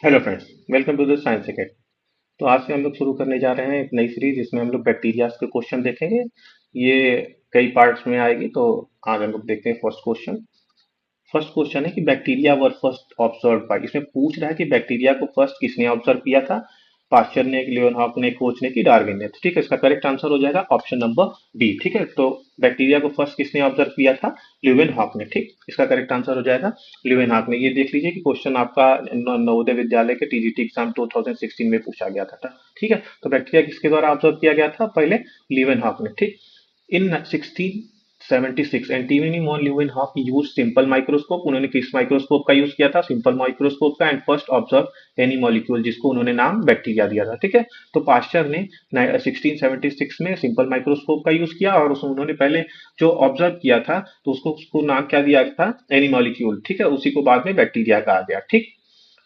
Hello friends, welcome to the science second. तो आज से हम लोग शुरू करने जा रहे हैं एक नई सीरीज जिसमें हम लोग बैक्टीरिया के क्वेश्चन देखेंगे। ये कई पार्ट्स में आएगी। तो आज हम लोग देखते हैं फर्स्ट क्वेश्चन है कि bacteria were first observe by. इसमें पूछ रहा है कि बैक्टीरिया को फर्स्ट किसने ऑब्जर्व किया था। पाश्चर ने, लियोनहॉक ने, कोच ने, कि डार्विन ने। तो ठीक है, इसका करेक्ट आंसर हो जाएगा ऑप्शन नंबर बी। ठीक है, तो बैक्टीरिया को फर्स्ट किसने ऑब्जर्व किया था? ल्यूवेनहॉक ने। ठीक, इसका करेक्ट आंसर हो जाएगा ल्यूवेनहॉक ने। ये देख लीजिए कि क्वेश्चन आपका नवोदय विद्यालय के टीजीटी एग्जाम 2016 में पूछा गया था। ठीक है, तो बैक्टीरिया किसके द्वारा ऑब्जर्व किया गया था? पहले ल्यूवेनहॉक ने। ठीक, इन 1676 Antony van Leeuwenhoek use simple microscope. उन्होंने किस माइक्रोस्कोप का यूज किया था? सिंपल माइक्रोस्कोप का। And first observe any molecule, जिसको उन्होंने नाम बैक्टीरिया दिया था। ठीक है, तो पास्चर ने 1676 में सिंपल माइक्रोस्कोप का यूज किया और उन्होंने पहले जो ऑब्जर्व किया था तो उसको नाम क्या दिया था? Any molecule. ठीक है, उसी को बाद में बैक्टीरिया कहा गया। ठीक,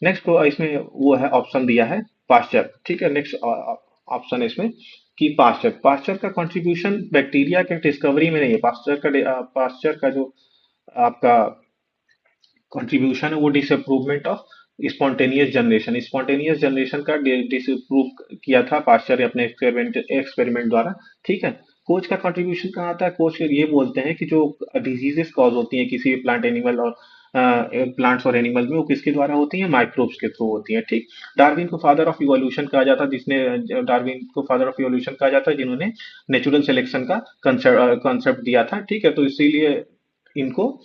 नेक्स्ट को इसमें वो है ऑप्शन दिया है पास्चर। ठीक है, नेक्स्ट ऑप्शन है इसमें कि पास्चर पास्चर का कंट्रीब्यूशन बैक्टीरिया के डिस्कवरी में नहीं है। पास्चर का जो आपका कंट्रीब्यूशन है वो डिसअप्रूवमेंट ऑफ स्पॉन्टेनियस जनरेशन का डिसअप्रूव किया था पास्चर अपने एक्सपेरिमेंट द्वारा। ठीक है, कोच का कंट्रीब्यूशन कहाँ आता है? कोच ये बोलते हैं कि जो डिजीजेस कॉज होती हैं किसी भी प्लांट एनिमल और प्लांट्स और एनिमल में, वो किसके द्वारा होती हैं? माइक्रोब्स के थ्रू होती हैं। ठीक, डार्विन को फादर ऑफ इवोल्यूशन कहा जाता है, डार्विन को फादर ऑफ इवोल्यूशन कहा जाता है जिन्होंने नेचुरल सिलेक्शन का कंसेप्ट दिया था। ठीक है, तो इसीलिए इनको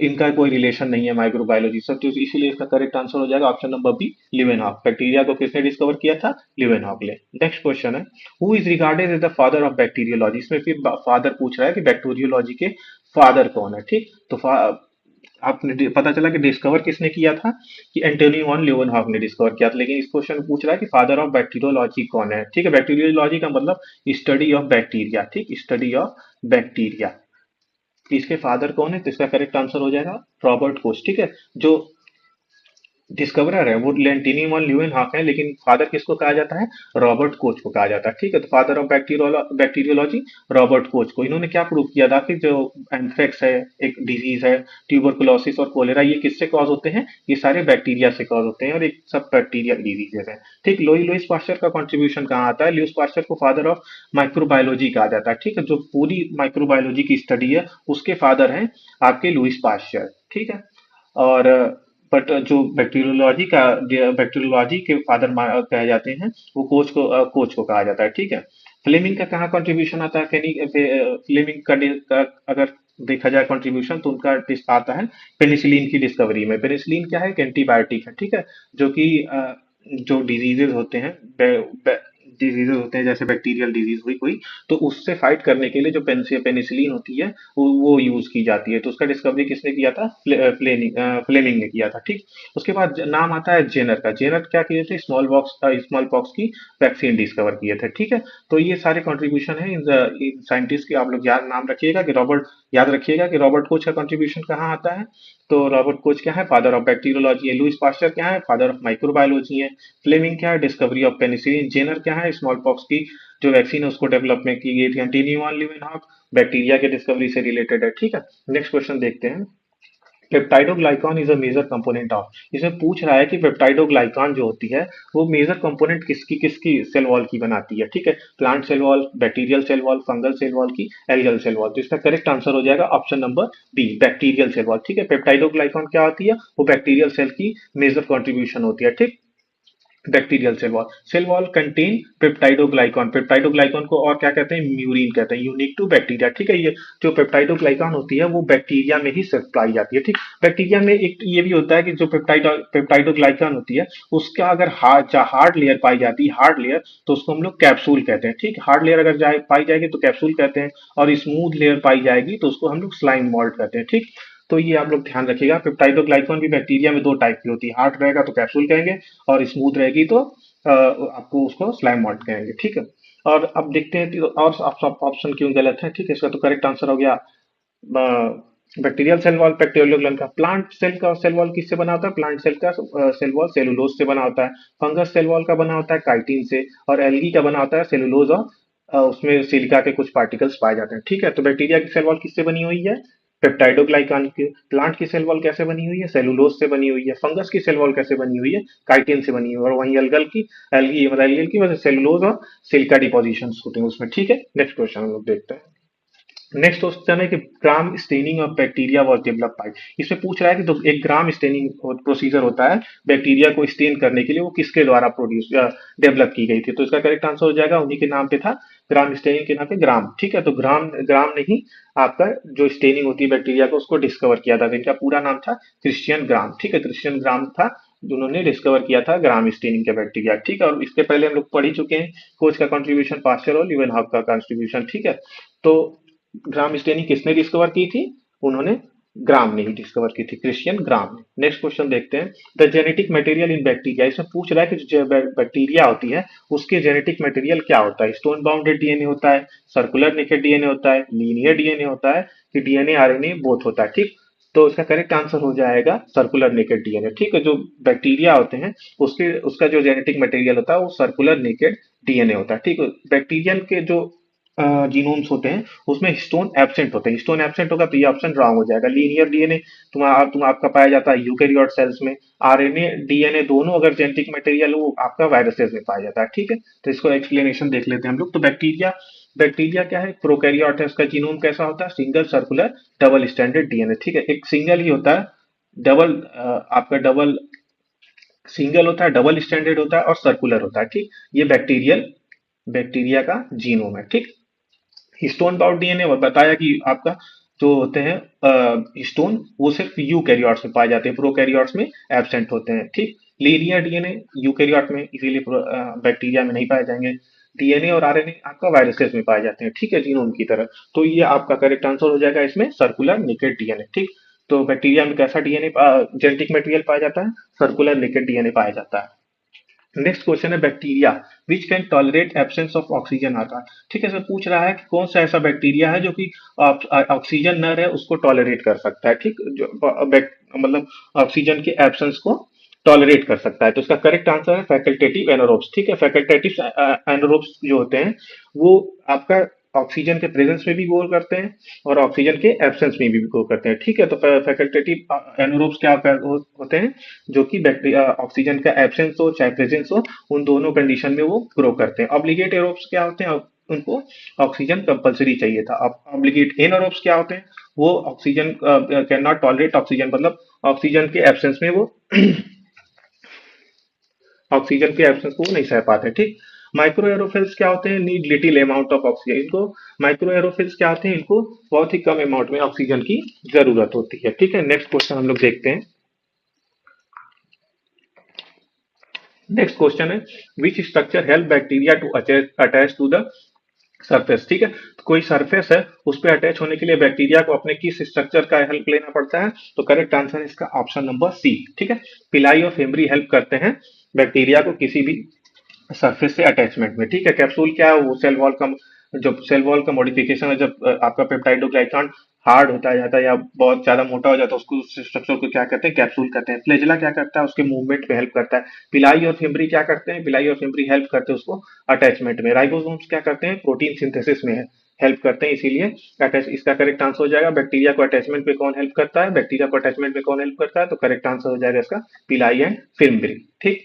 इनका कोई रिलेशन नहीं है माइक्रोबायोलॉजी से। तो इसीलिए इसका करेक्ट आंसर हो जाएगा option number B, Leeuwenhoek. Bacteria को किसने डिस्कवर किया था? लिवेनहॉक ने। नेक्स्ट क्वेश्चन है, who is regarded as the father of bacteriology. इसमें फिर फादर पूछ रहा है कि बैक्टीरियोलॉजी के फादर कौन है। ठीक, तो आपने पता चला कि डिस्कवर किसने किया था कि एंटोनी वॉन ल्यूवेनहॉक ने डिस्कवर किया था। लेकिन इस क्वेश्चन में पूछ रहा है कि फादर ऑफ बैक्टीरियोलॉजी कौन है। ठीक है, बैक्टीरियोलॉजी का मतलब स्टडी ऑफ बैक्टीरिया। ठीक, स्टडी ऑफ बैक्टीरिया। इसके फादर कौन है? तो इसका करेक्ट आंसर हो जाएगा रॉबर्ट कोच। ठीक है, जो डिस्कवरर है वो लेंटिनियम ल्यूवेनहॉक है, लेकिन फादर किसको कहा जाता है? रॉबर्ट कोच को कहा जाता है। ठीक है, तो father of bacteriology Robert Koch को। इन्होंने क्या प्रूव किया था कि जो एंथ्रेक्स है, एक डिजीज है, ट्यूबरकुलोसिस और कोलेरा, ये किससे कॉज होते हैं? ये सारे बैक्टीरिया से कॉज होते हैं और एक सब बैक्टीरियल डिजीजेस है। ठीक, लुईस पास्चर का कंट्रीब्यूशन कहाँ आता है? लुईस पास्चर को फादर ऑफ माइक्रोबायोलॉजी कहा जाता है। ठीक है, जो पूरी माइक्रोबायोलॉजी की स्टडी है उसके फादर हैं आपके लुईस पास्चर। ठीक है, और बट जो बैक्टीरियोलॉजी के फादर कहे जाते हैं वो कोच को कहा जाता है। ठीक है, फ्लेमिंग का कहाँ कंट्रीब्यूशन आता है? फ्लेमिंग का अगर देखा जाए कंट्रीब्यूशन तो उनका आता है पेनिसिलिन की डिस्कवरी में। पेनिसिलिन क्या है? एक एंटीबायोटिक है। ठीक है, जो कि जो डिजीजेज होते हैं, डिजीजेज होते हैं जैसे बैक्टीरियल डिजीज हुई कोई, तो उससे फाइट करने के लिए जो पेनिसिलिन होती है वो यूज की जाती है। तो उसका डिस्कवरी किसने किया था? फ्लेमिंग ने किया था। ठीक, उसके बाद नाम आता है जेनर का। जेनर क्या किए थे? स्मॉल पॉक्स की वैक्सीन डिस्कवर किए थे। ठीक है, तो ये सारे कंट्रीब्यूशन है इन साइंटिस्ट के। आप लोग याद नाम रखिएगा कि याद रखिएगा कि रॉबर्ट कोच का कंट्रीब्यूशन कहाँ आता है। तो रॉबर्ट कोच क्या है? फादर ऑफ बैक्टीरियोलॉजी है। लुईस पास्चर क्या है? फादर ऑफ माइक्रोबायोलॉजी है। फ्लेमिंग क्या है? Discovery of penicillin. जेनर क्या है? स्मॉल पॉक्स की जो वैक्सीन है उसको डेवलपमेंट की गई थी। एंटोनी वॉन ल्यूवेनहॉक बैक्टीरिया के डिस्कवरी से रिलेटेड है। ठीक है, नेक्स्ट क्वेश्चन देखते हैं। Peptidoglycan is a major component of. इसमें पूछ रहा है कि पेप्टाइडोग्लाइकॉन जो होती है वो मेजर कंपोनेंट किसकी किसकी सेल वॉल की बनाती है। ठीक है, plant cell wall, bacterial cell wall, fungal cell wall की, एल्गल सेल वॉल। तो इसका करेक्ट आंसर हो जाएगा option number B, bacterial cell wall. ठीक है, पेप्टाइडोग्लाइकॉन क्या होती है? वो बैक्टीरियल सेल की मेजर कंट्रीब्यूशन होती है। ठीक, bacterial cell wall contain peptidoglycan. Peptidoglycan को और क्या कहते हैं? म्यूरिन कहते हैं, यूनिक टू बैक्टीरिया। ठीक है, ये जो पेप्टाइडोग्लाइकॉन होती है वो बैक्टीरिया में ही सिर्फ पाई जाती है। ठीक, बैक्टीरिया में एक ये भी होता है कि जो पेप्टाइडोग्लाइकॉन होती है उसका अगर हार्ड लेयर पाई जाती है, हार्ड लेयर, तो उसको हम लोग कैप्सूल कहते हैं। ठीक, हार्ड लेयर अगर पाई जाएगी तो कैप्सूल कहते हैं, और स्मूथ लेयर पाई जाएगी तो उसको हम लोग स्लाइम मॉल्ट कहते हैं। ठीक, तो ये आप लोग ध्यान रखिएगा। पेप्टाइडोग्लाइकॉन भी बैक्टीरिया में दो टाइप की होती है, हार्ड रहेगा तो कैप्सूल कहेंगे, और स्मूथ रहेगी तो आपको उसको स्लाइम मॉल्ट कहेंगे। ठीक है, और अब देखते हैं कि और ऑप्शन क्यों गलत है। ठीक है, इसका तो करेक्ट आंसर हो गया बैक्टीरियल सेल वॉल। बैक्टीरियल का प्लांट सेल का सेल वॉल किससे बना होता है? प्लांट सेल का सेल वॉल सेलुलोज से बना होता है। फंगस सेल वॉल का बना होता है काइटिन से, और एल्गी का बना होता है सेलुलोज और उसमें सिलिका के कुछ पार्टिकल्स पाए जाते हैं। ठीक है, तो बैक्टीरिया की सेल वॉल किससे बनी हुई है? पेप्टाइडोग्लाइकान की प्लांट की सेल वॉल कैसे बनी हुई है, सेलुलोज से बनी हुई है। फंगस की सेल वॉल कैसे बनी हुई है, काइटिन से बनी हुई है। और वहीं अलगल की एल्गी मतलब एल्गल की वजह सेलुलोज और सिलिका डिपोजिशन होते हैं उसमें, ठीक है। नेक्स्ट क्वेश्चन हम लोग देखते हैं। नेक्स्ट क्वेश्चन है कि gram staining of bacteria was developed by. इसमें पूछ रहा है कि तो एक ग्राम स्टेनिंग प्रोसीजर होता है बैक्टीरिया को स्टेन करने के लिए, वो किसके द्वारा प्रोड्यूस डेवलप की गई थी। तो इसका करेक्ट आंसर हो जाएगा, उन्हीं के नाम पे था, ग्राम स्टेनिंग के नाम पे ग्राम, ठीक है। तो ग्राम ग्राम ने ही आपका जो स्टेनिंग होती है बैक्टीरिया को उसको डिस्कवर किया था। तो इनका पूरा नाम था क्रिश्चियन ग्राम, ठीक है। क्रिश्चियन ग्राम था जिन्होंने डिस्कवर किया था ग्राम स्टेनिंग के बैक्टीरिया, ठीक है। और इसके पहले हम लोग पढ़ ही चुके हैं कोच का कंट्रीब्यूशन, पास्चर और लीवेनहॉक का कंट्रीब्यूशन, ठीक है। तो ग्राम स्टेनिंग किसने डिस्कवर की थी, उन्होंने ग्राम ने ही डिस्कवर की थी, क्रिश्चियन ग्राम ने। नेक्स्ट क्वेश्चन देखते हैं। The genetic material in bacteria, इसमें पूछ रहा है कि जो बैक्टीरिया होती है उसके जेनेटिक मटेरियल क्या होता है। स्टोन बाउंडेड डीएनए होता है, सर्कुलर नेकेड डीएनए होता है, लीनियर डीएनए होता है, कि डीएनए आरएनए बोथ होता है, ठीक। तो इसका करेक्ट आंसर हो जाएगा सर्कुलर नेकेड डीएनए, ठीक है। जो बैक्टीरिया होते हैं उसके उसका जो जेनेटिक मटेरियल होता है वो सर्कुलर नेकेड डीएनए होता है, ठीक है। बैक्टीरियल के जो जीनोम्स होते हैं उसमें हिस्टोन एब्सेंट होते हैं। हिस्टोन एब्सेंट होगा तो ये ऑप्शन रॉन्ग हो जाएगा। लीनियर डीएनए तुम आपका पाया जाता है यूकेरियोट सेल्स में। आरएनए डीएनए दोनों अगर जेनेटिक मटेरियल हो वो आपका वायरसेस में पाया जाता है, ठीक है। तो इसको एक्सप्लेनेशन देख लेते हैं हम लोग। तो बैक्टीरिया बैक्टीरिया क्या है, प्रोकैरियोट है, उसका जीनोम कैसा होता है, single circular double standard DNA, ठीक है। एक सिंगल ही होता है, डबल आपका डबल सिंगल होता है, डबल स्टैंडर्ड होता है और सर्कुलर होता है, ठीक। ये बैक्टीरिया का जीनोम है, ठीक। हिस्टोन बाउंड डीएनए और बताया कि आपका जो होते हैं हिस्टोन वो सिर्फ यूकैरियोट्स में पाए जाते हैं, प्रोकैरियोट्स में एब्सेंट होते हैं, ठीक। लीनियर डीएनए यूकैरियोट में इसीलिए बैक्टीरिया में नहीं पाए जाएंगे। डीएनए और आरएनए आपका वायरसेस में पाए जाते हैं, ठीक है, जीनोम की तरह। तो ये आपका करेक्ट आंसर हो जाएगा इसमें सर्कुलर नेकेड डीएनए, ठीक। तो बैक्टीरिया में कैसा डीएनए जेनेटिक मटेरियल पाया जाता है, सर्कुलर नेकेड डीएनए पाया जाता है। नेक्स्ट क्वेश्चन है bacteria which can tolerate absence of oxygen आता है, ठीक है। सर पूछ रहा है कि कौन सा ऐसा बैक्टीरिया है जो कि ऑक्सीजन न रहे उसको टॉलरेट कर सकता है, ठीक। जो मतलब ऑक्सीजन के एब्सेंस को टॉलरेट कर सकता है। तो इसका करेक्ट आंसर है फैकल्टेटिव एनारोब्स, ठीक है। फैकल्टेटिव एनारोब्स जो होते हैं वो आपका ऑक्सीजन के प्रेजेंस में भी ग्रो करते हैं और ऑक्सीजन के एब्सेंस में भी ग्रो करते हैं, ठीक है। तो फैकल्टेटिव एनारोब्स क्या होते हैं, जो कि बैक्टीरिया ऑक्सीजन का एब्सेंस हो चाहे प्रेजेंस हो, उन दोनों कंडीशन में वो ग्रो करते हैं। ऑब्लिगेट एरोब्स क्या होते हैं, उनको ऑक्सीजन कंपलसरी चाहिए था। अब ऑब्लिगेट एनारोब्स क्या होते हैं, वो oxygen can not tolerate oxygen, मतलब ऑक्सीजन के एब्सेंस में वो ऑक्सीजन के एब्सेंस को वो नहीं सह पाते, ठीक। माइक्रो एरोफिल्स क्या होते हैं, need little amount of oxygen. इनको माइक्रो एरोफिल्स क्या होते हैं, इनको बहुत ही कम अमाउंट में ऑक्सीजन की जरूरत होती है, ठीक है। नेक्स्ट क्वेश्चन हम लोग देखते हैं। नेक्स्ट क्वेश्चन है which structure help bacteria to attach to the surface, ठीक है। तो कोई सरफेस है उस पर अटैच होने के लिए बैक्टीरिया को अपने किस स्ट्रक्चर का हेल्प लेना पड़ता है। तो करेक्ट आंसर है इसका ऑप्शन नंबर सी, ठीक है। पिलाई और फेमरी हेल्प करते हैं बैक्टीरिया को किसी भी सरफेस से अटैचमेंट में, ठीक है। कैप्सूल क्या है, वो सेल वॉल का जब सेल वॉल का मॉडिफिकेशन है, जब आपका पेप्टाइडोग्लाइकान हार्ड होता जाता है या बहुत ज्यादा मोटा हो जाता है उसको स्ट्रक्चर को क्या कहते हैं, कैप्सूल कहते हैं। फ्लैजेला क्या करता है, उसके मूवमेंट में हेल्प करता है। पिलाई और फिम्बरी क्या करते हैं, पिलाई और फिम्बरी हेल्प करते हैं उसको अटैचमेंट में। राइबोसोम्स क्या करते हैं, प्रोटीन सिंथेसिस में हेल्प करते हैं, इसीलिए अटैच। इसका करेक्ट आंसर हो जाएगा बैक्टीरिया को अटैचमेंट में कौन हेल्प करता है, बैक्टीरिया को अटैचमेंट में कौन हेल्प करता है। तो करेक्ट आंसर हो जाएगा इसका पिलाई एंड फिम्बरी, ठीक।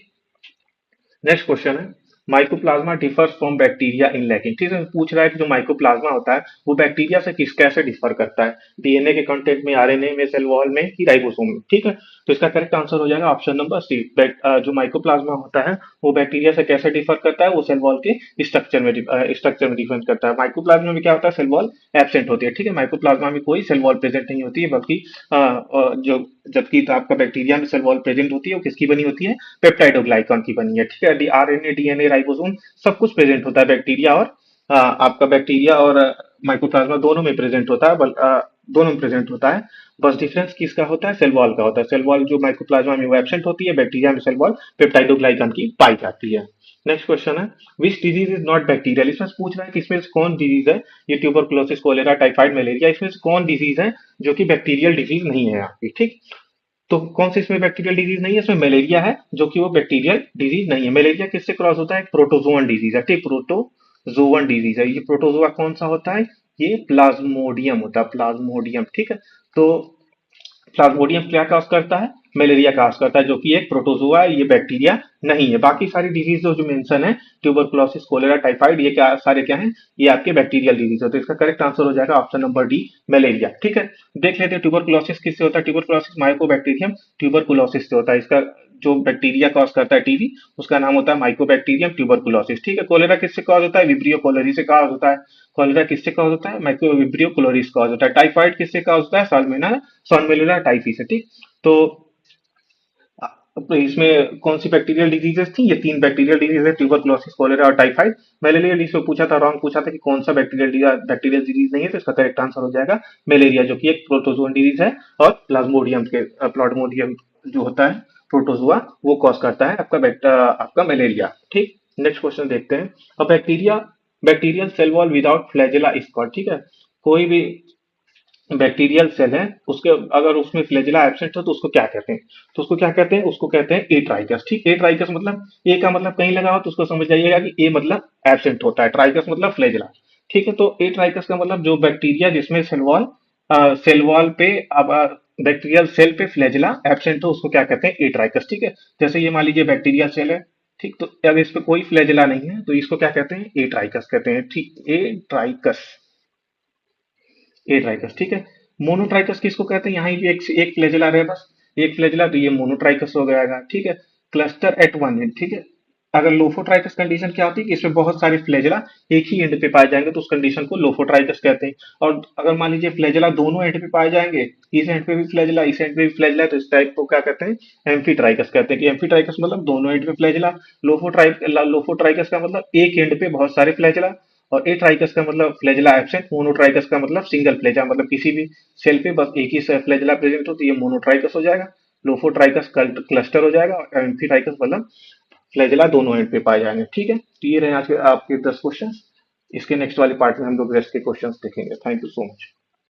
नेक्स्ट क्वेश्चन है mycoplasma differ from bacteria in lacking, ठीक है। पूछ रहा है कि जो माइकोप्लाज्मा होता है वो बैक्टीरिया से कैसे डिफर करता है, डीएनए के कंटेंट में, आरएनए में, सेल वॉल में, कि राइबोसोम में, ठीक है। तो इसका करेक्ट आंसर हो जाएगा ऑप्शन नंबर सी। जो माइकोप्लाज्मा होता है वो बैक्टीरिया से कैसे डिफर करता है, वो सेल वॉल के स्ट्रक्चर में डिफर करता है। माइकोप्लाज्मा में क्या होता है, सेल वॉल एब्सेंट होती है, ठीक है। माइकोप्लाज्मा में कोई सेल वॉल प्रेजेंट नहीं होती है, बल्कि जो जबकि तो आपका बैक्टीरिया में सेल वॉल प्रेजेंट होती है वो किसकी बनी होती है, पेप्टाइडोग्लाइकॉन की बनी है, ठीक है। आरएनए डीएनए राइबोसोम सब कुछ प्रेजेंट होता है बैक्टीरिया और आपका बैक्टीरिया और माइकोप्लाज्मा दोनों में प्रेजेंट होता है, दोनों में प्रेजेंट होता है। बस डिफरेंस किसका होता है, सेल वॉल का होता है। सेल वॉल जो माइकोप्लाज्मा में वो एब्सेंट होती है, बैक्टीरिया में सेल वॉल पेप्टाइडोग्लाइकॉन की पाई जाती है। नेक्स्ट क्वेश्चन है which disease is not bacterial, इसमें से पूछ रहा है कि इसमें से कौन डिजीज है, ये ट्यूबरकुलोसिस, कोलेरा, टाइफाइड, मलेरिया, इसमें से कौन डिजीज है जो कि बैक्टीरियल डिजीज नहीं है आपकी, ठीक। तो कौन सी इसमें बैक्टीरियल डिजीज नहीं है, इसमें मलेरिया है जो कि वो बैक्टीरियल डिजीज नहीं है। मलेरिया किससे क्रॉस होता है, प्रोटोजोअन डिजीज है, ठीक। प्रोटोजोअन डिजीज है। ये प्रोटोजोआ कौन सा होता है, ये प्लाज्मोडियम होता है, प्लाज्मोडियम, ठीक है। तो प्लाज्मोडियम क्या कॉज करता है? मलेरिया कॉज करता है, जो कि एक प्रोटोजोआ है, ये बैक्टीरिया नहीं है। बाकी सारी डिजीज जो मेंशन है, ट्यूबरकुलोसिस, कोलेरा, टाइफाइड, ये क्या सारे क्या हैं? ये आपके बैक्टीरियल डिजीज होते हैं। इसका करेक्ट आंसर हो जाएगा ऑप्शन नंबर डी, मलेरिया। ठीक है, देख लेते हैं ट्यूबरकुलोसिस किससे होता है। ट्यूबरकुलोसिस माइकोबैक्टीरियम ट्यूबरकुलोसिस से होता है। इसका जो बैक्टीरिया कॉज करता है टीबी, उसका नाम होता है माइकोबैक्टीरियम ट्यूबरकुलोसिस। ठीक है, कोलेरा किससे कॉज होता है? विब्रियो कोलेरी से कॉज होता है। कॉलेरा किससे कॉज होता है? माइक्रो विब्रियो क्लोरिस कॉज होता है। टाइफाइड किससे कॉज होता है? साल्मोनेला सॉनमेलुला टाइफी से। ठीक, तो तो इसमें कौन सी बैक्टीरियल डिजीजेस थी? ये तीन बैक्टीरियल डिजीज है, ट्यूबरकुलोसिस, कोलेरा और टाइफाइड। मलेरिया इसमें पूछा था, रॉन्ग पूछा था कि कौन सा बैक्टीरियल डिजीज नहीं है, तो इसका करेक्ट आंसर हो जाएगा मलेरिया, जो कि एक प्रोटोजोन डिजीज है। और प्लाज्मोडियम जो होता है प्रोटोजोआ, वो कॉज करता है आपका मलेरिया। ठीक, नेक्स्ट क्वेश्चन देखते हैं। अब bacterial cell wall without flagella is called. ठीक है, कोई भी बैक्टीरियल सेल है, उसके अगर उसमें फ्लैजेला एब्सेंट हो तो उसको क्या कहते हैं? तो उसको क्या कहते हैं? उसको कहते हैं एट्राइकस। ठीक, एट्राइकस मतलब ए का मतलब कहीं लगा हो तो उसको समझ जाइएगा कि ए मतलब एब्सेंट होता है, ट्राइकस मतलब फ्लैजेला। ठीक है, तो एट्राइकस का मतलब जो बैक्टीरिया जिसमें सेल वॉल पे अब बैक्टीरियल सेल पे फ्लैजेला एब्सेंट हो, उसको क्या कहते हैं? एट्राइकस। ठीक है, जैसे ये मान लीजिए बैक्टीरियल सेल है, ठीक, तो अब इस पे कोई फ्लैजेला नहीं है, तो इसको क्या कहते हैं? एट्राइकस कहते हैं। ठीक, एट्राइकस, एट्राइकस। ठीक है, मोनोट्राइकस किसको कहते हैं? यहाँ भी एक फ्लैजेला रहे बस, एक फ्लैजेला, तो ये मोनोट्राइकस हो जाएगा। ठीक है, क्लस्टर एट वन एंड। ठीक है, अगर लोफोट्राइकस कंडीशन क्या होती है कि इसमें बहुत सारे फ्लैजेला एक ही एंड पे पाए जाएंगे, तो उस कंडीशन को लोफोट्राइकस कहते हैं। और अगर मान लीजिए फ्लैजेला दोनों एंड पे पाए जाएंगे, इस एंड पे भी फ्लैजेला, इस एंड पे भी फ्लैजेला, तो इस टाइप को क्या कहते हैं? एम्फीट्राइकस कहते हैं। कि एम्फीट्राइकस मतलब दोनों एंड पे फ्लैजेला। लोफोट्राइकस का मतलब एक एंड पे बहुत सारे फ्लैजेला। और ए ट्राइकस का मतलब फ्लैजेला एब्सेंट। मोनोट्राइकस का मतलब सिंगल फ्लैजा, मतलब किसी भी सेल पे बस एक ही फ्लैजेला प्रेजेंट हो, तो ये मोनोट्राइकस हो जाएगा। लोफोट्राइकस क्लस्टर हो जाएगा, और एम्फीट्राइकस मतलब फ्लैजेला दोनों एंड पे पाए जाएंगे। ठीक है, तो ये रहे आज के आपके 10 क्वेश्चन। इसके नेक्स्ट वाले पार्ट में हम लोग रेस्ट के क्वेश्चन देखेंगे। Thank you so much.